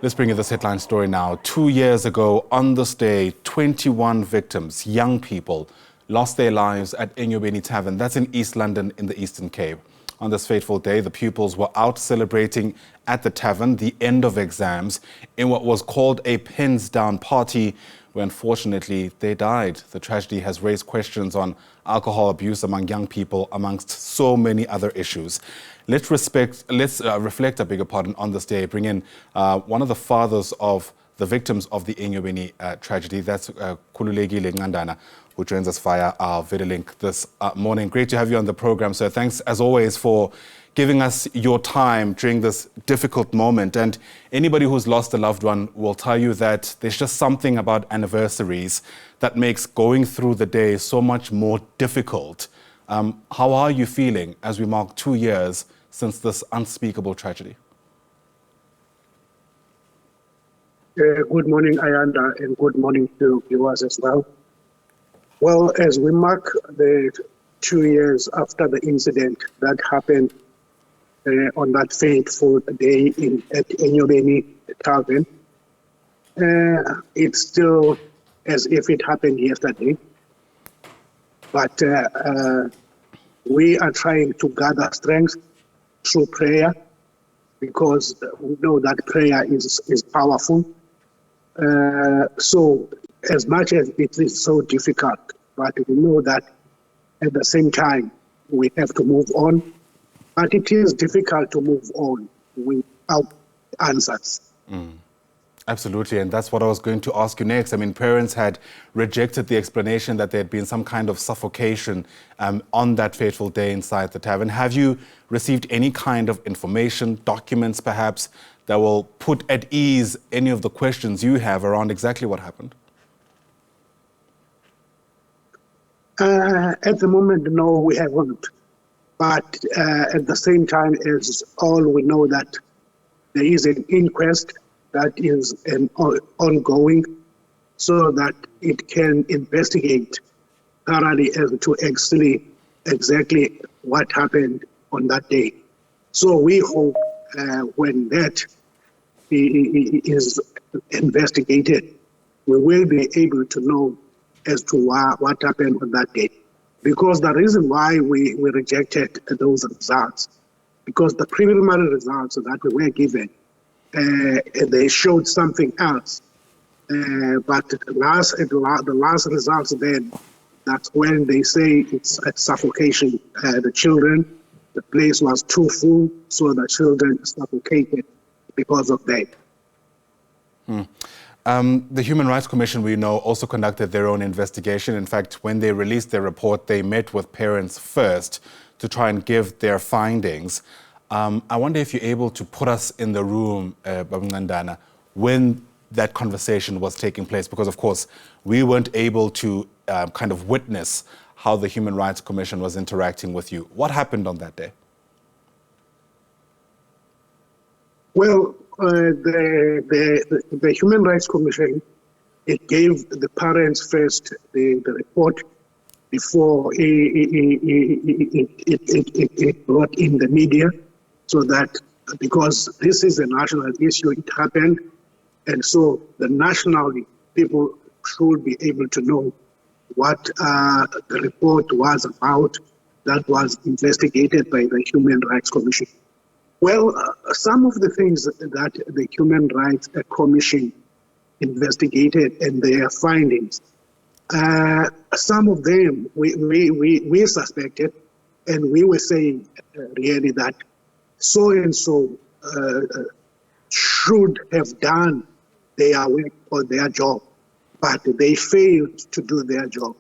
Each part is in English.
Let's bring you this headline story now. 2 years ago, on this day, 21 victims, young people, lost their lives at Enyobeni tavern. That's in East London in the Eastern Cape. On this fateful day, the pupils were out celebrating at the tavern the end of exams in what was called a pens down party, where unfortunately they died. The tragedy has raised questions on alcohol abuse among young people, amongst so many other issues. Let's reflect, on this day. Bring in one of the fathers of the victims of the Enyobeni tragedy. That's Khululekile Ncandana, who joins us via our video link this morning. Great to have you on the program, sir. Thanks, as always, for giving us your time during this difficult moment. And anybody who's lost a loved one will tell you that there's just something about anniversaries that makes going through the day so much more difficult. How are you feeling as we mark 2 years since this unspeakable tragedy? Good morning, Ayanda, and good morning to viewers as well. Well, as we mark the 2 years after the incident that happened on that fateful day at Enyobeni tavern, it's still as if it happened yesterday. But we are trying to gather strength through prayer, because we know that prayer is powerful. So as much as it is so difficult, but we know that at the same time we have to move on. But it is difficult to move on without answers. Absolutely, and that's what I was going to ask you next. I mean, parents had rejected the explanation that there had been some kind of suffocation on that fateful day inside the tavern. Have you received any kind of information, documents perhaps, that will put at ease any of the questions you have around exactly what happened? At the moment, no, we haven't. But at the same time, as all we know that there is an inquest that is ongoing, so that it can investigate thoroughly as to exactly what happened on that day. So we hope when that is investigated, we will be able to know as to what happened on that day. Because the reason why we rejected those results, because the preliminary results that we were given, they showed something else. But the last results then, that's when they say it's a suffocation. The place was too full, so the children suffocated because of that. The Human Rights Commission, we know, also conducted their own investigation. In fact, when they released their report, they met with parents first to try and give their findings. I wonder if you're able to put us in the room, Ncandana, when that conversation was taking place, because, of course, we weren't able to kind of witness how the Human Rights Commission was interacting with you. What happened on that day? Well, the Human Rights Commission, it gave the parents first the report before it brought in the media, so that, because this is a national issue, it happened, and so the national people should be able to know what the report was about that was investigated by the Human Rights Commission. Well, some of the things that the Human Rights Commission investigated and their findings, some of them we suspected, and we were saying really that so-and-so should have done their work or their job, but they failed to do their job.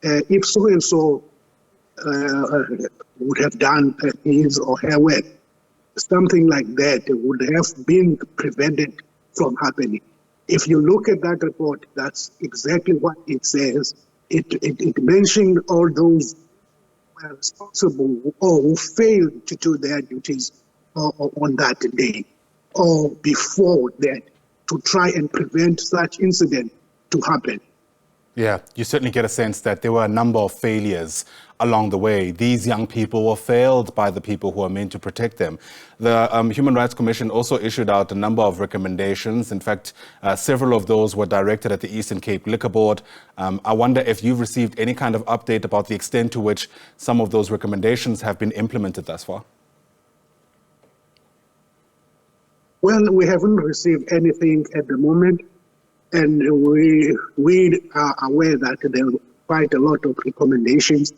If so-and-so would have done his or her work, something like that would have been prevented from happening. If you look at that report, that's exactly what it says. It mentioned all those who were responsible or who failed to do their duties on that day or before that, to try and prevent such incident to happen. Yeah, you certainly get a sense that there were a number of failures along the way. These young people were failed by the people who are meant to protect them. The Human Rights Commission also issued out a number of recommendations. In fact, several of those were directed at the Eastern Cape Liquor Board. I wonder if you've received any kind of update about the extent to which some of those recommendations have been implemented thus far. Well, we haven't received anything at the moment, and we are aware that there are quite a lot of recommendations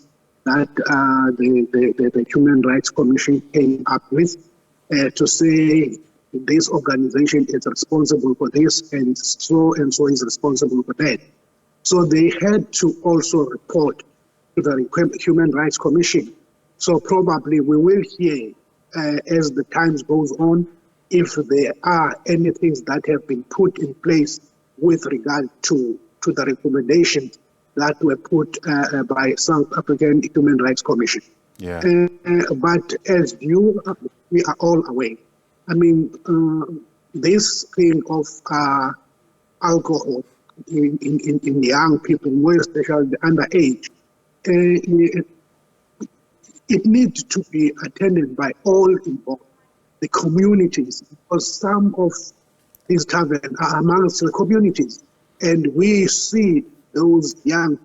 that the Human Rights Commission came up with to say this organization is responsible for this and so is responsible for that. So they had to also report to the Human Rights Commission. So probably we will hear as the times goes on if there are any things that have been put in place with regard to the recommendations that were put by South African Human Rights Commission. Yeah. But as we are all aware, I mean, this thing of alcohol in young people, more especially the underage, it needs to be attended by all involved, the communities, because some of these taverns are amongst the communities, and we see those young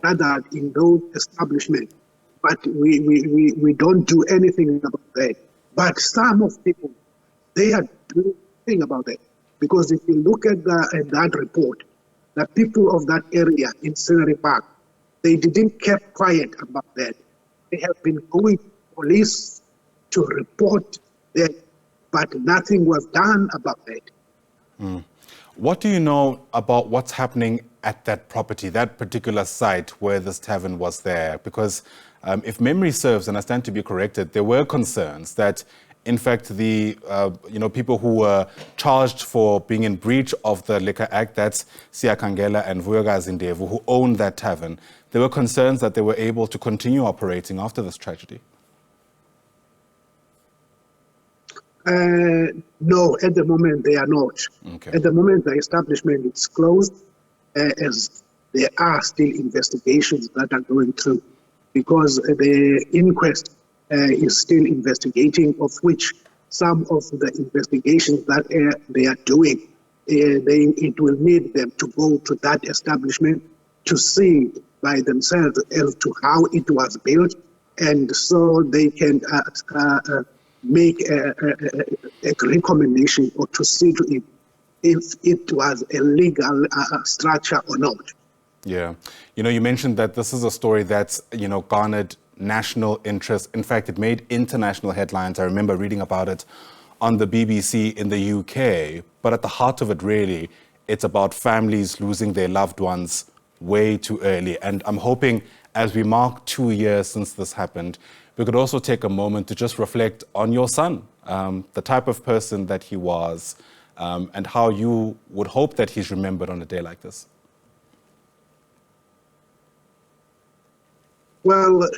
gathered in those establishments, but we don't do anything about that. But some of people, they are doing nothing about that, because if you look at that report, the people of that area in Scenery Park, they didn't keep quiet about that. They have been going to police to report that, but nothing was done about that. What do you know about what's happening at that property, that particular site where this tavern was there? Because if memory serves, and I stand to be corrected, there were concerns that, in fact, the people who were charged for being in breach of the Liquor Act, that's Siakangela and Vuyokazi Ndevu, who owned that tavern, there were concerns that they were able to continue operating after this tragedy. No, at the moment they are not. Okay. At the moment the establishment is closed, as there are still investigations that are going through, because the inquest is still investigating, of which some of the investigations that they are doing, it will need them to go to that establishment to see by themselves as to how it was built, and so they can make a recommendation or to see to it if it was a legal structure or not. Yeah. You mentioned that this is a story that's, garnered national interest. In fact, it made international headlines. I remember reading about it on the BBC in the UK. But at the heart of it, really, it's about families losing their loved ones way too early. And I'm hoping as we mark 2 years since this happened, we could also take a moment to just reflect on your son, the type of person that he was, and how you would hope that he's remembered on a day like this. Well,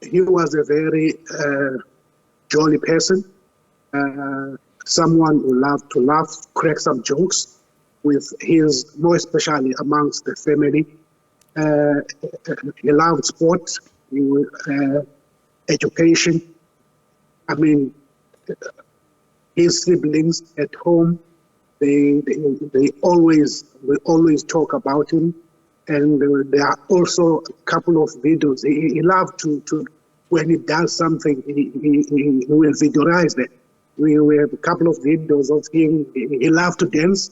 he was a very jolly person, someone who loved to laugh, crack some jokes with his, more especially amongst the family. He loved sports, education. I mean, his siblings at home, we always talk about him. And there are also a couple of videos. He loved to when he does something, he will videoize that. We have a couple of videos of him. He loved to dance.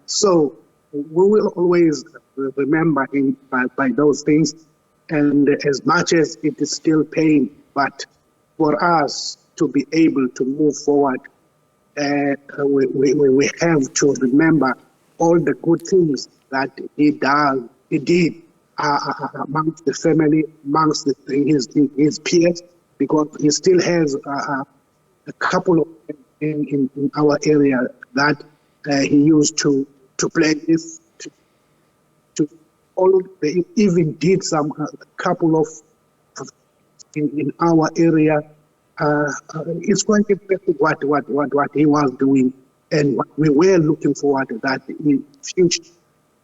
So we will always remember him by those things. And as much as it is still pain, but for us to be able to move forward, we have to remember all the good things that he did amongst the family, amongst his peers, because he still has a couple of in our area that he used to play with. They even did some couple of in our area. It's quite impressive what he was doing, and what we were looking forward to that in future.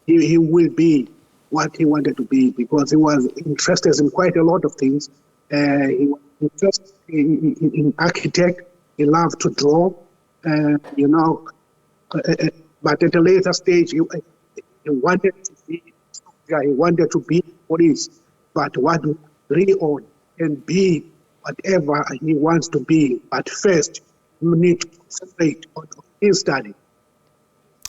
He will be what he wanted to be, because he was interested in quite a lot of things. He was interested in architect. He loved to draw, but at a later stage, he wanted to be soldier, he wanted to be police, but what really on and be whatever he wants to be. But first, you need to concentrate on his study.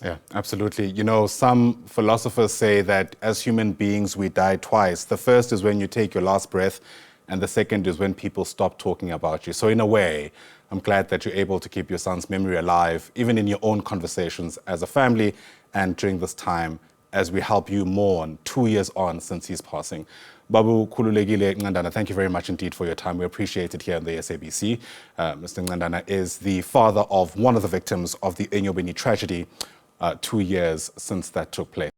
Yeah, absolutely. You know, some philosophers say that as human beings, we die twice. The first is when you take your last breath, and the second is when people stop talking about you. So in a way, I'm glad that you're able to keep your son's memory alive, even in your own conversations as a family and during this time as we help you mourn 2 years on since his passing. Babu Khululekile Ncandana, thank you very much indeed for your time. We appreciate it here on the SABC. Mr. Ncandana is the father of one of the victims of the Enyobeni tragedy 2 years since that took place.